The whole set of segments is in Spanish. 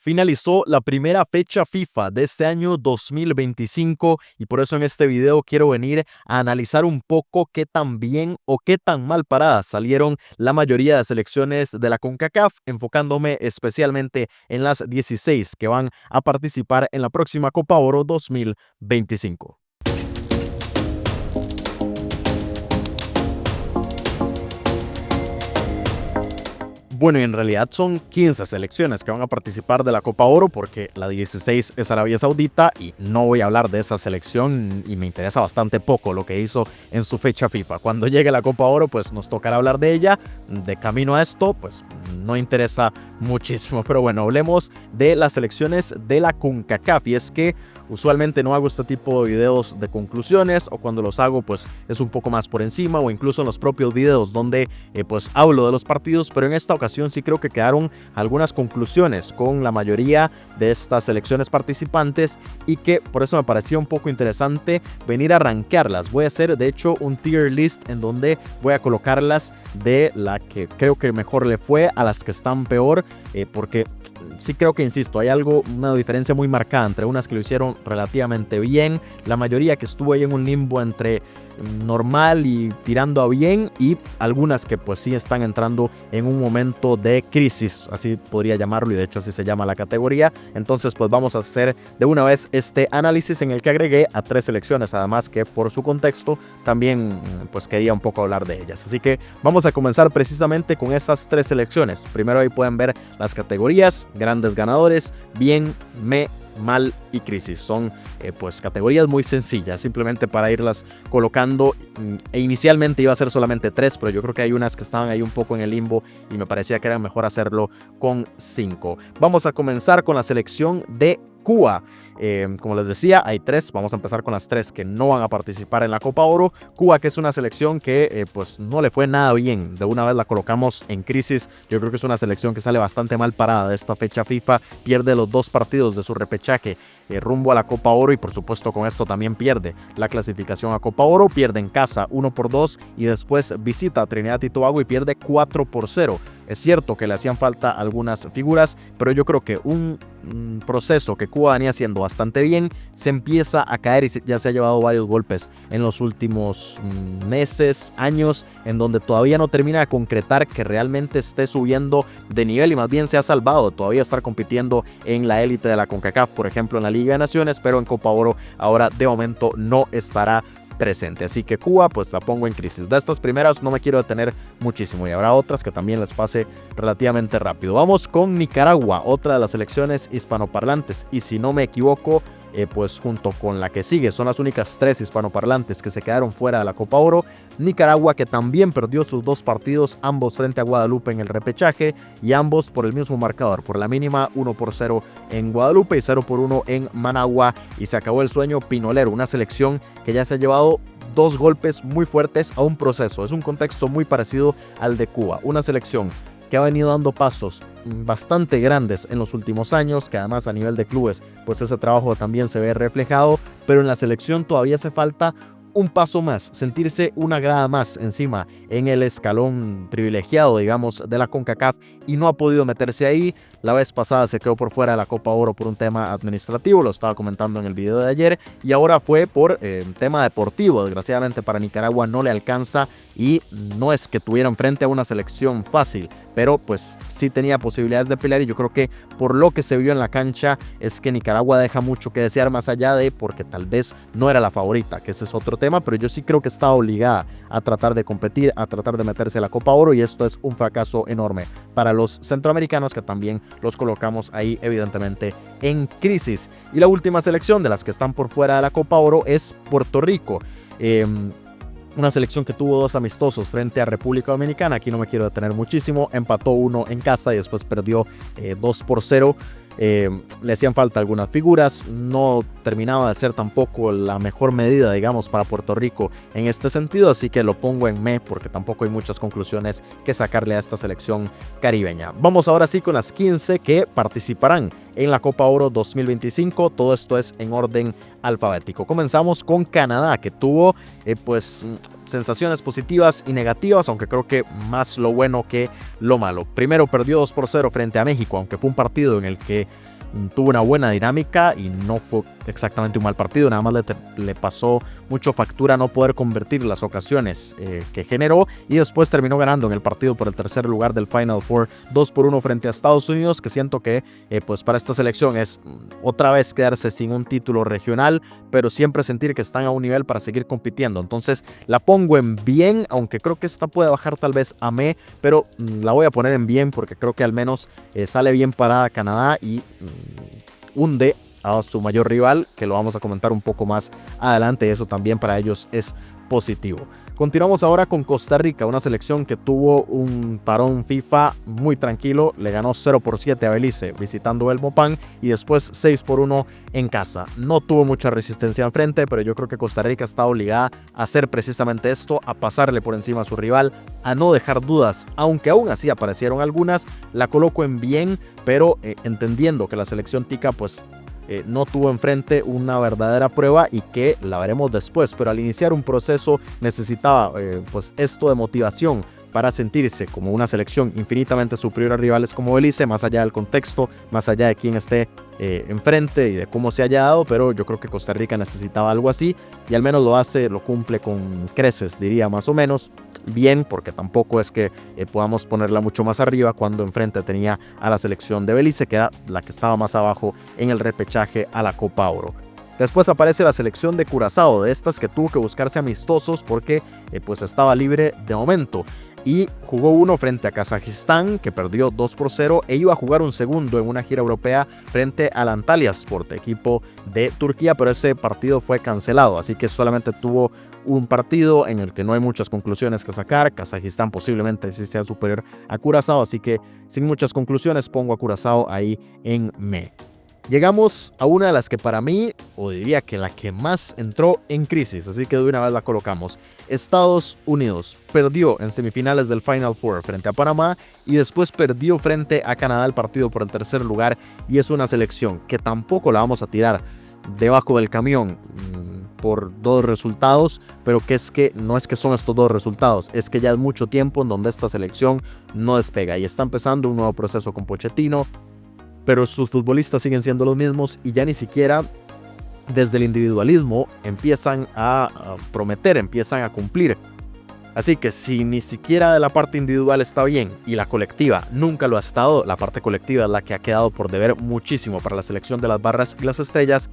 Finalizó la primera fecha FIFA de este año 2025 y por eso en este video quiero venir a analizar un poco qué tan bien o qué tan mal paradas salieron la mayoría de selecciones de la CONCACAF, enfocándome especialmente en las 16 que van a participar en la próxima Copa Oro 2025. Bueno, y en realidad son 15 selecciones que van a participar de la Copa Oro porque la 16 es Arabia Saudita y no voy a hablar de esa selección y me interesa bastante poco lo que hizo en su fecha FIFA. Cuando llegue la Copa Oro, pues nos tocará hablar de ella. De camino a esto, pues no interesa muchísimo. Pero bueno, hablemos de las selecciones de la CONCACAF y es que usualmente no hago este tipo de videos de conclusiones o cuando los hago pues es un poco más por encima o incluso en los propios videos donde pues hablo de los partidos, pero en esta ocasión sí creo que quedaron algunas conclusiones con la mayoría de estas selecciones participantes y que por eso me parecía un poco interesante venir a rankearlas. Voy a hacer de hecho un tier list en donde voy a colocarlas de la que creo que mejor le fue a las que están peor, porque sí creo que, insisto, hay una diferencia muy marcada entre unas que lo hicieron relativamente bien, la mayoría que estuvo ahí en un limbo entre normal y tirando a bien, y algunas que pues sí están entrando en un momento de crisis, así podría llamarlo, y de hecho así se llama la categoría. Entonces pues vamos a hacer de una vez este análisis en el que agregué a 3 selecciones, además que por su contexto también pues quería un poco hablar de ellas. Así que vamos a comenzar precisamente con esas 3 selecciones. Primero ahí pueden ver las categorías: grandes ganadores, bien, mal y crisis. Son pues categorías muy sencillas, simplemente para irlas colocando, e inicialmente iba a ser solamente 3, pero yo creo que hay unas que estaban ahí un poco en el limbo y me parecía que era mejor hacerlo con 5. Vamos a comenzar con la selección de Cuba. Como les decía, hay 3. Vamos a empezar con las 3 que no van a participar en la Copa Oro. Cuba, que es una selección que pues no le fue nada bien. De una vez la colocamos en crisis. Yo creo que es una selección que sale bastante mal parada de esta fecha FIFA. Pierde los 2 partidos de su repechaje rumbo a la Copa Oro y por supuesto con esto también pierde la clasificación a Copa Oro. Pierde en casa 1-2 y después visita a Trinidad y Tobago y pierde 4-0. Es cierto que le hacían falta algunas figuras, pero yo creo que un proceso que Cuba venía haciendo bastante bien se empieza a caer y ya se ha llevado varios golpes en los últimos meses, años, en donde todavía no termina de concretar que realmente esté subiendo de nivel y más bien se ha salvado todavía estar compitiendo en la élite de la CONCACAF, por ejemplo en la Liga de Naciones, pero en Copa Oro ahora de momento no estará presente. Así que Cuba pues la pongo en crisis. De estas primeras no me quiero detener muchísimo y habrá otras que también les pase relativamente rápido. Vamos con Nicaragua, otra de las selecciones hispanoparlantes, y si no me equivoco pues junto con la que sigue son las únicas 3 hispanoparlantes que se quedaron fuera de la Copa Oro. Nicaragua, que también perdió sus 2 partidos, ambos frente a Guadalupe en el repechaje y ambos por el mismo marcador, por la mínima, 1-0 en Guadalupe y 0-1 en Managua, y se acabó el sueño pinolero. Una selección que ya se ha llevado 2 golpes muy fuertes a un proceso. Es un contexto muy parecido al de Cuba, una selección que ha venido dando pasos bastante grandes en los últimos años, que además a nivel de clubes pues ese trabajo también se ve reflejado, pero en la selección todavía hace falta un paso más, sentirse una grada más encima en el escalón privilegiado, digamos, de la CONCACAF, y no ha podido meterse ahí. La vez pasada se quedó por fuera de la Copa Oro por un tema administrativo, lo estaba comentando en el video de ayer, y ahora fue por un tema deportivo. Desgraciadamente para Nicaragua no le alcanza, y no es que tuviera enfrente a una selección fácil, pero pues sí tenía posibilidades de pelear, y yo creo que por lo que se vio en la cancha es que Nicaragua deja mucho que desear, más allá de porque tal vez no era la favorita, que ese es otro tema, pero yo sí creo que está obligada a tratar de competir, a tratar de meterse a la Copa Oro, y esto es un fracaso enorme para los centroamericanos, que también los colocamos ahí evidentemente en crisis. Y la última selección de las que están por fuera de la Copa Oro es Puerto Rico. Una selección que tuvo 2 amistosos frente a República Dominicana. Aquí no me quiero detener muchísimo. Empató 1 en casa y después perdió 2-0. Le hacían falta algunas figuras, no terminaba de ser tampoco la mejor medida, digamos, para Puerto Rico en este sentido, así que lo pongo en me, porque tampoco hay muchas conclusiones que sacarle a esta selección caribeña. Vamos ahora sí con las 15 que participarán en la Copa Oro 2025, todo esto es en orden alfabético. Comenzamos con Canadá, que tuvo pues sensaciones positivas y negativas, aunque creo que más lo bueno que lo malo. Primero perdió 2-0 frente a México, aunque fue un partido en el que tuvo una buena dinámica y no fue exactamente un mal partido, nada más le pasó mucho factura no poder convertir las ocasiones que generó, y después terminó ganando en el partido por el tercer lugar del Final Four 2-1 frente a Estados Unidos, que siento que pues para esta selección es otra vez quedarse sin un título regional, pero siempre sentir que están a un nivel para seguir compitiendo. Entonces la pongo en bien, aunque creo que esta puede bajar tal vez a me, pero la voy a poner en bien porque creo que al menos sale bien para Canadá y hunde a su mayor rival, que lo vamos a comentar un poco más adelante. Eso también para ellos es positivo. Continuamos ahora con Costa Rica, una selección que tuvo un parón FIFA muy tranquilo. Le ganó 0-7 a Belice visitando Belmopan y después 6-1 en casa. No tuvo mucha resistencia enfrente, pero yo creo que Costa Rica está obligada a hacer precisamente esto, a pasarle por encima a su rival, a no dejar dudas, aunque aún así aparecieron algunas. La coloco en bien, pero entendiendo que la selección tica pues no tuvo enfrente una verdadera prueba y que la veremos después, pero al iniciar un proceso necesitaba pues esto de motivación para sentirse como una selección infinitamente superior a rivales como Belice, más allá del contexto, más allá de quién esté enfrente y de cómo se haya dado, pero yo creo que Costa Rica necesitaba algo así y al menos lo hace, lo cumple con creces, diría más o menos. Bien, porque tampoco es que podamos ponerla mucho más arriba cuando enfrente tenía a la selección de Belice, que era la que estaba más abajo en el repechaje a la Copa Oro. Después aparece la selección de Curazao, de estas que tuvo que buscarse amistosos porque pues estaba libre de momento. Y jugó uno frente a Kazajistán, que perdió 2-0, e iba a jugar un segundo en una gira europea frente al Antalyaspor, equipo de Turquía, pero ese partido fue cancelado, así que solamente tuvo un partido en el que no hay muchas conclusiones que sacar. Kazajistán posiblemente sí sea superior a Curazao, así que sin muchas conclusiones pongo a Curazao ahí en me. Llegamos a una de las que para mí, o diría que la que más entró en crisis, así que de una vez la colocamos. Estados Unidos perdió en semifinales del Final Four frente a Panamá y después perdió frente a Canadá el partido por el tercer lugar, y es una selección que tampoco la vamos a tirar debajo del camión por dos resultados, pero que no es que son estos dos resultados, es que ya es mucho tiempo en donde esta selección no despega y está empezando un nuevo proceso con Pochettino, pero sus futbolistas siguen siendo los mismos y ya ni siquiera desde el individualismo empiezan a prometer, empiezan a cumplir. Así que si ni siquiera de la parte individual está bien y la colectiva nunca lo ha estado, la parte colectiva es la que ha quedado por deber muchísimo para la selección de las barras y las estrellas.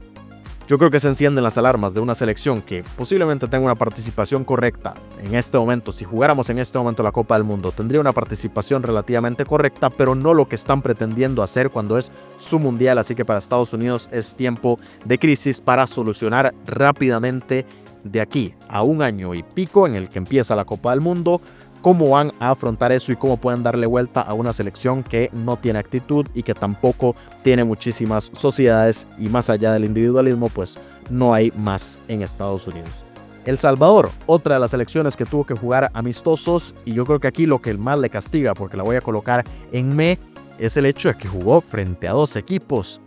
Yo creo que se encienden las alarmas de una selección que posiblemente tenga una participación correcta en este momento. Si jugáramos en este momento la Copa del Mundo, tendría una participación relativamente correcta, pero no lo que están pretendiendo hacer cuando es su mundial. Así que para Estados Unidos es tiempo de crisis para solucionar rápidamente de aquí a un año y pico en el que empieza la Copa del Mundo, cómo van a afrontar eso y cómo pueden darle vuelta a una selección que no tiene actitud y que tampoco tiene muchísimas sociedades, y más allá del individualismo pues no hay más en Estados Unidos. El Salvador, otra de las selecciones que tuvo que jugar amistosos, y yo creo que aquí lo que más le castiga, porque la voy a colocar en me, es el hecho de que jugó frente a dos equipos,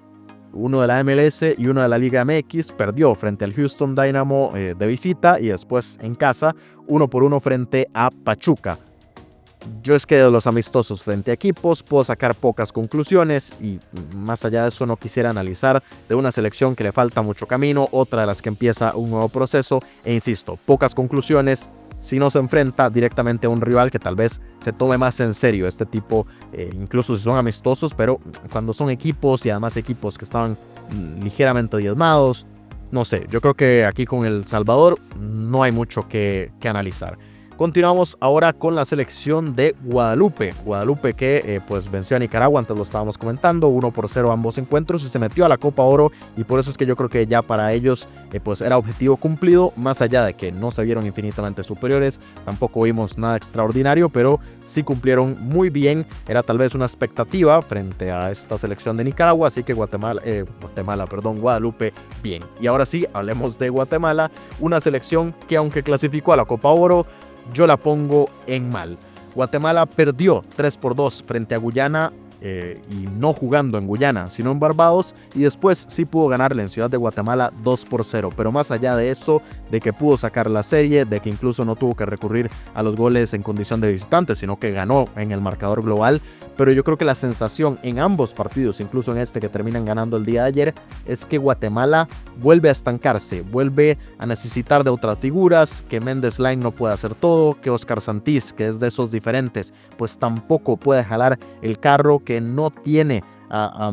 uno de la MLS y uno de la Liga MX. Perdió frente al Houston Dynamo de visita y después en casa 1-1 frente a Pachuca. Yo es que de los amistosos frente a equipos puedo sacar pocas conclusiones y más allá de eso no quisiera analizar de una selección que le falta mucho camino, otra de las que empieza un nuevo proceso, e insisto, pocas conclusiones si no se enfrenta directamente a un rival que tal vez se tome más en serio este tipo, incluso si son amistosos, pero cuando son equipos y además equipos que estaban ligeramente diezmados, no sé, yo creo que aquí con El Salvador no hay mucho que analizar. Continuamos ahora con la selección de Guadalupe. Guadalupe que pues venció a Nicaragua, antes lo estábamos comentando, 1-0 ambos encuentros, y se metió a la Copa Oro, y por eso es que yo creo que ya para ellos pues era objetivo cumplido, más allá de que no se vieron infinitamente superiores, tampoco vimos nada extraordinario, pero sí cumplieron muy bien. Era tal vez una expectativa frente a esta selección de Nicaragua, así que Guadalupe bien. Y ahora sí, hablemos de Guatemala, una selección que aunque clasificó a la Copa Oro, yo la pongo en mal. Guatemala perdió 3-2 frente a Guyana y no jugando en Guyana, sino en Barbados, y después sí pudo ganarle en Ciudad de Guatemala 2-0, pero más allá de eso, de que pudo sacar la serie, de que incluso no tuvo que recurrir a los goles en condición de visitante, sino que ganó en el marcador global. Pero yo creo que la sensación en ambos partidos, incluso en este que terminan ganando el día de ayer, es que Guatemala vuelve a estancarse, vuelve a necesitar de otras figuras, que Méndez Lain no puede hacer todo, que Oscar Santís, que es de esos diferentes, pues tampoco puede jalar el carro, que no tiene a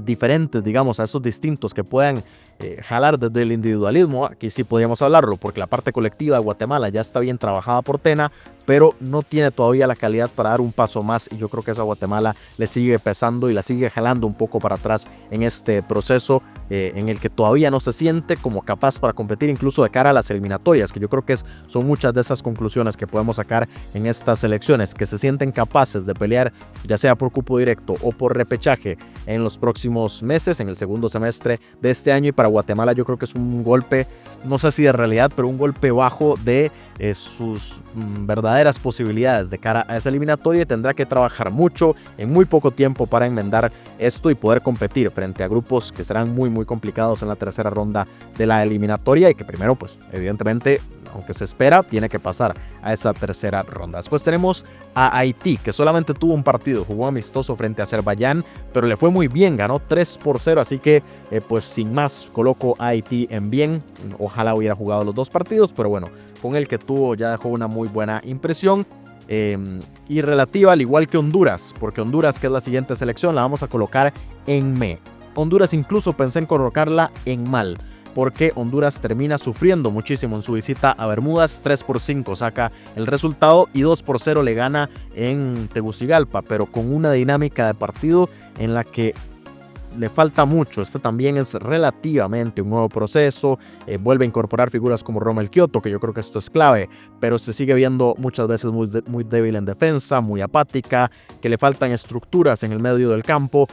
diferentes, digamos, a esos distintos que puedan jalar desde el individualismo. Aquí sí podríamos hablarlo, porque la parte colectiva de Guatemala ya está bien trabajada por Tena, pero no tiene todavía la calidad para dar un paso más, y yo creo que eso a Guatemala le sigue pesando y la sigue jalando un poco para atrás en este proceso en el que todavía no se siente como capaz para competir incluso de cara a las eliminatorias, que yo creo que son muchas de esas conclusiones que podemos sacar en estas elecciones, que se sienten capaces de pelear ya sea por cupo directo o por repechaje en los próximos meses, en el segundo semestre de este año. Y para Guatemala yo creo que es un golpe, no sé si de realidad, pero un golpe bajo de sus verdaderas posibilidades de cara a esa eliminatoria, y tendrá que trabajar mucho en muy poco tiempo para enmendar esto y poder competir frente a grupos que serán muy complicados en la tercera ronda de la eliminatoria, y que primero, pues evidentemente, aunque se espera, tiene que pasar a esa tercera ronda. Después tenemos a Haití, que solamente tuvo un partido, jugó amistoso frente a Azerbaiyán, pero le fue muy bien, ganó 3-0, así que pues sin más coloco a Haití en bien. Ojalá hubiera jugado los dos partidos, pero bueno, con el que tuvo ya dejó una muy buena impresión. Y relativa al igual que Honduras, porque Honduras, que es la siguiente selección, la vamos a colocar en me. Honduras incluso pensé en colocarla en mal, porque Honduras termina sufriendo muchísimo en su visita a Bermudas. 3-5 saca el resultado y 2-0 le gana en Tegucigalpa, pero con una dinámica de partido en la que le falta mucho. Este también es relativamente un nuevo proceso, vuelve a incorporar figuras como Romel Kioto, que yo creo que esto es clave, pero se sigue viendo muchas veces muy débil en defensa, muy apática, que le faltan estructuras en el medio del campo.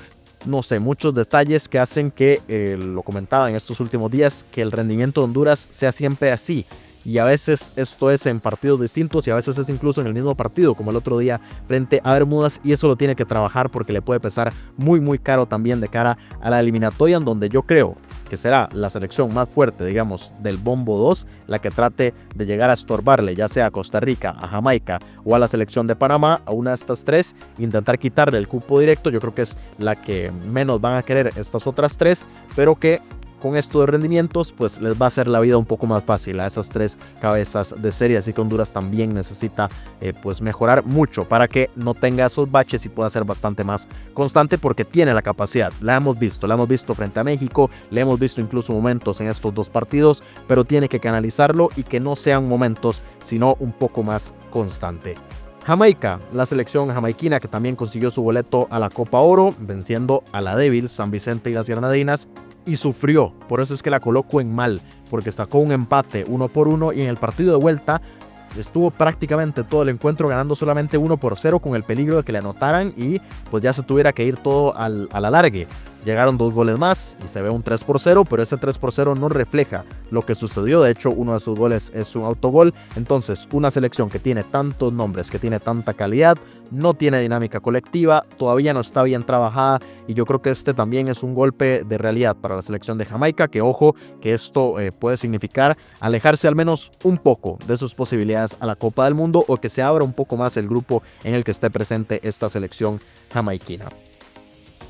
No sé, muchos detalles que hacen que, lo comentaba en estos últimos días, que el rendimiento de Honduras sea siempre así. Y a veces esto es en partidos distintos y a veces es incluso en el mismo partido, como el otro día frente a Bermudas, y eso lo tiene que trabajar porque le puede pesar muy caro también de cara a la eliminatoria, en donde yo creo que será la selección más fuerte, digamos, del bombo 2, la que trate de llegar a estorbarle, ya sea a Costa Rica, a Jamaica o a la selección de Panamá, a una de estas tres, intentar quitarle el cupo directo. Yo creo que es la que menos van a querer estas otras tres, pero que con esto de rendimientos pues les va a hacer la vida un poco más fácil a esas tres cabezas de serie. Así que Honduras también necesita pues mejorar mucho para que no tenga esos baches y pueda ser bastante más constante, porque tiene la capacidad. La hemos visto frente a México, le hemos visto incluso momentos en estos dos partidos, pero tiene que canalizarlo y que no sean momentos sino un poco más constante. Jamaica, la selección jamaiquina, que también consiguió su boleto a la Copa Oro, venciendo a la débil San Vicente y las Granadinas, y sufrió. Por eso es que la coloco en mal, porque sacó un empate 1-1, y en el partido de vuelta estuvo prácticamente todo el encuentro ganando solamente 1-0, con el peligro de que le anotaran y pues ya se tuviera que ir todo a la largue. Llegaron 2 goles más y se ve un 3-0, pero ese 3-0 no refleja lo que sucedió. De hecho, uno de sus goles es un autogol. Entonces, una selección que tiene tantos nombres, que tiene tanta calidad, no tiene dinámica colectiva, todavía no está bien trabajada, y yo creo que este también es un golpe de realidad para la selección de Jamaica, que ojo, que esto puede significar alejarse al menos un poco de sus posibilidades a la Copa del Mundo, o que se abra un poco más el grupo en el que esté presente esta selección jamaiquina.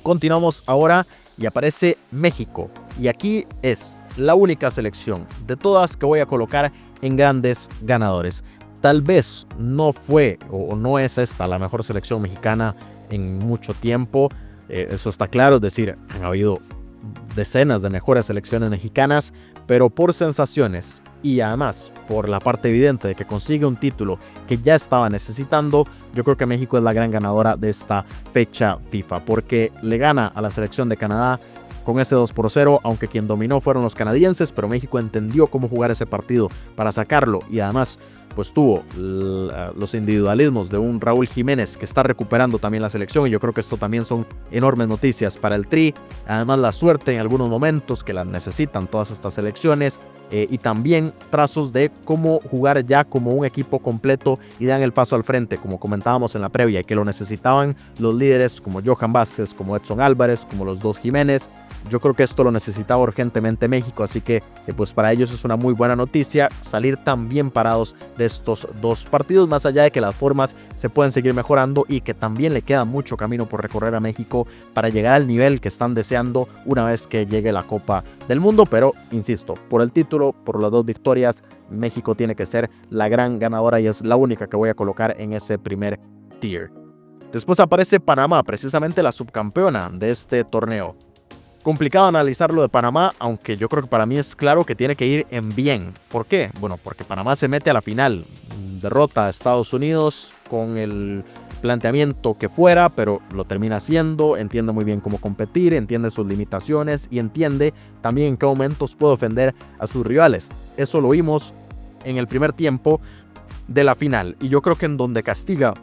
Continuamos ahora y aparece México, y aquí es la única selección de todas que voy a colocar en grandes ganadores. Tal vez no fue o no es esta la mejor selección mexicana en mucho tiempo, eso está claro, es decir, han habido decenas de mejores selecciones mexicanas, pero por sensaciones y además por la parte evidente de que consigue un título que ya estaba necesitando, yo creo que México es la gran ganadora de esta fecha FIFA, porque le gana a la selección de Canadá con ese 2-0, aunque quien dominó fueron los canadienses, pero México entendió cómo jugar ese partido para sacarlo, y además pues tuvo los individualismos de un Raúl Jiménez que está recuperando también la selección, y yo creo que esto también son enormes noticias para el Tri. Además, la suerte en algunos momentos, que la necesitan todas estas selecciones, y también trazos de cómo jugar ya como un equipo completo y dan el paso al frente, como comentábamos en la previa, y que lo necesitaban los líderes como Johan Vázquez, como Edson Álvarez, como los dos Jiménez. Yo creo que esto lo necesitaba urgentemente México, así que pues para ellos es una muy buena noticia salir tan bien parados de estos dos partidos, más allá de que las formas se pueden seguir mejorando y que también le queda mucho camino por recorrer a México para llegar al nivel que están deseando una vez que llegue la Copa del Mundo. Pero insisto, por el título, por las dos victorias, México tiene que ser la gran ganadora y es la única que voy a colocar en ese primer tier. Después aparece Panamá, precisamente la subcampeona de este torneo. Complicado analizar lo de Panamá, aunque yo creo que para mí es claro que tiene que ir en bien. ¿Por qué? Bueno, porque Panamá se mete a la final, derrota a Estados Unidos con el planteamiento que fuera, pero lo termina haciendo, entiende muy bien cómo competir, entiende sus limitaciones y entiende también en qué momentos puede ofender a sus rivales. Eso lo vimos en el primer tiempo de la final, y yo creo que en donde castiga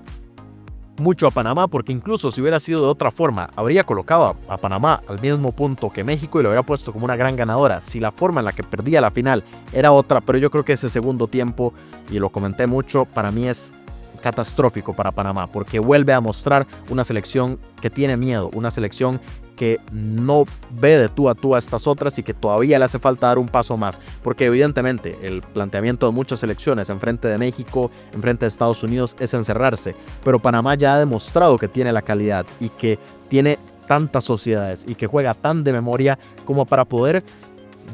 mucho a Panamá, porque incluso si hubiera sido de otra forma, habría colocado a Panamá al mismo punto que México y lo hubiera puesto como una gran ganadora si la forma en la que perdía la final era otra. Pero yo creo que ese segundo tiempo, y lo comenté mucho, para mí es catastrófico para Panamá, porque vuelve a mostrar una selección que tiene miedo, una selección que no ve de tú a estas otras y que todavía le hace falta dar un paso más, porque evidentemente el planteamiento de muchas selecciones enfrente de México, enfrente de Estados Unidos, es encerrarse, pero Panamá ya ha demostrado que tiene la calidad y que tiene tantas sociedades y que juega tan de memoria como para poder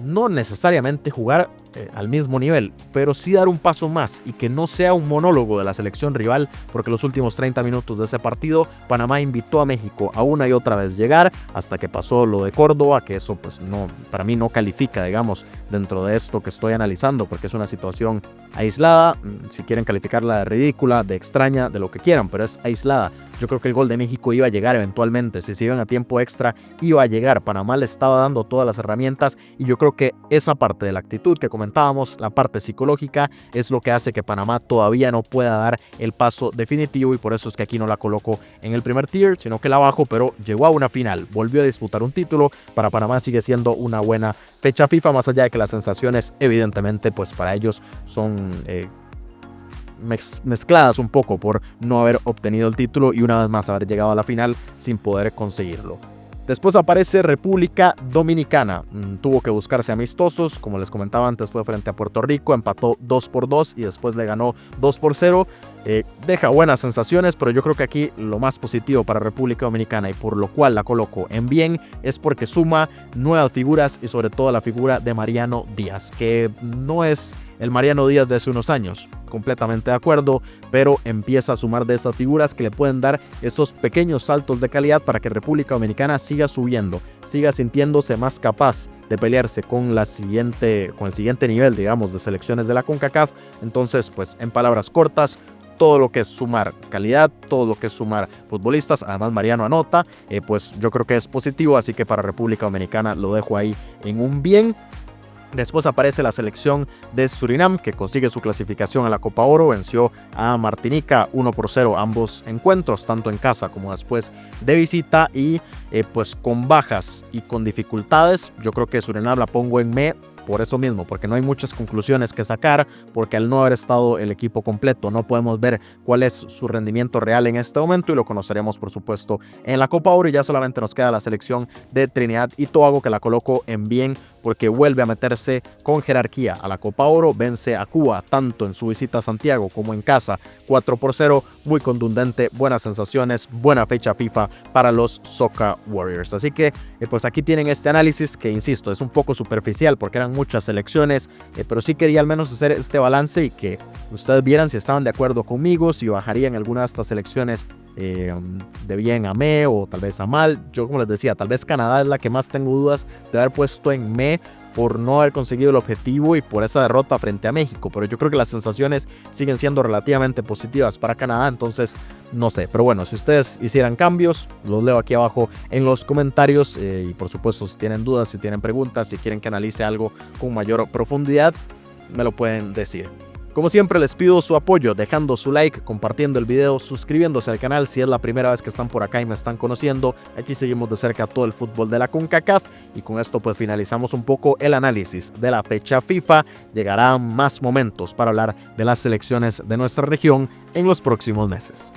no necesariamente jugar al mismo nivel, pero sí dar un paso más y que no sea un monólogo de la selección rival, porque los últimos 30 minutos de ese partido Panamá invitó a México a una y otra vez llegar, hasta que pasó lo de Córdoba, que eso pues no, para mí no califica, digamos, dentro de esto que estoy analizando, porque es una situación aislada. Si quieren calificarla de ridícula, de extraña, de lo que quieran, pero es aislada. Yo creo que el gol de México iba a llegar eventualmente, si se iban a tiempo extra iba a llegar. Panamá le estaba dando todas las herramientas, y yo creo que esa parte de la actitud que comentábamos, la parte psicológica, es lo que hace que Panamá todavía no pueda dar el paso definitivo, y por eso es que aquí no la coloco en el primer tier, sino que la bajo. Pero llegó a una final, volvió a disputar un título. Para Panamá sigue siendo una buena fecha FIFA, más allá de que las sensaciones evidentemente pues para ellos son mezcladas un poco por no haber obtenido el título y una vez más haber llegado a la final sin poder conseguirlo. Después aparece República Dominicana. Tuvo que buscarse amistosos, como les comentaba antes, fue frente a Puerto Rico, empató 2-2 y después le ganó 2-0. Deja buenas sensaciones, pero yo creo que aquí lo más positivo para República Dominicana, y por lo cual la coloco en bien, es porque suma nuevas figuras, y sobre todo la figura de Mariano Díaz, que no es el Mariano Díaz de hace unos años, completamente de acuerdo, pero empieza a sumar de esas figuras que le pueden dar esos pequeños saltos de calidad para que República Dominicana siga subiendo, siga sintiéndose más capaz de pelearse con el siguiente nivel, digamos, de selecciones de la CONCACAF. Entonces, pues en palabras cortas, todo lo que es sumar calidad, todo lo que es sumar futbolistas, además Mariano anota, pues yo creo que es positivo, así que para República Dominicana lo dejo ahí en un bien. Después aparece la selección de Surinam, que consigue su clasificación a la Copa Oro, venció a Martinica 1-0 ambos encuentros, tanto en casa como después de visita, y pues con bajas y con dificultades. Yo creo que Surinam la pongo en me, por eso mismo, porque no hay muchas conclusiones que sacar, porque al no haber estado el equipo completo no podemos ver cuál es su rendimiento real en este momento, y lo conoceremos por supuesto en la Copa Oro. Y ya solamente nos queda la selección de Trinidad y Tobago, que la coloco en bien, porque vuelve a meterse con jerarquía a la Copa Oro, vence a Cuba tanto en su visita a Santiago como en casa 4-0, muy contundente, buenas sensaciones, buena fecha FIFA para los Soca Warriors. Así que pues aquí tienen este análisis que, insisto, es un poco superficial porque eran muchas selecciones, pero sí quería al menos hacer este balance y que ustedes vieran si estaban de acuerdo conmigo, si bajarían alguna de estas selecciones de bien a me o tal vez a mal. Yo, como les decía, tal vez Canadá es la que más tengo dudas de haber puesto en me por no haber conseguido el objetivo y por esa derrota frente a México, pero yo creo que las sensaciones siguen siendo relativamente positivas para Canadá, entonces no sé. Pero bueno, si ustedes hicieran cambios, los leo aquí abajo en los comentarios, y por supuesto si tienen dudas, si tienen preguntas, si quieren que analice algo con mayor profundidad, me lo pueden decir. Como siempre les pido su apoyo dejando su like, compartiendo el video, suscribiéndose al canal si es la primera vez que están por acá y me están conociendo. Aquí seguimos de cerca todo el fútbol de la CONCACAF y con esto pues finalizamos un poco el análisis de la fecha FIFA. Llegarán más momentos para hablar de las selecciones de nuestra región en los próximos meses.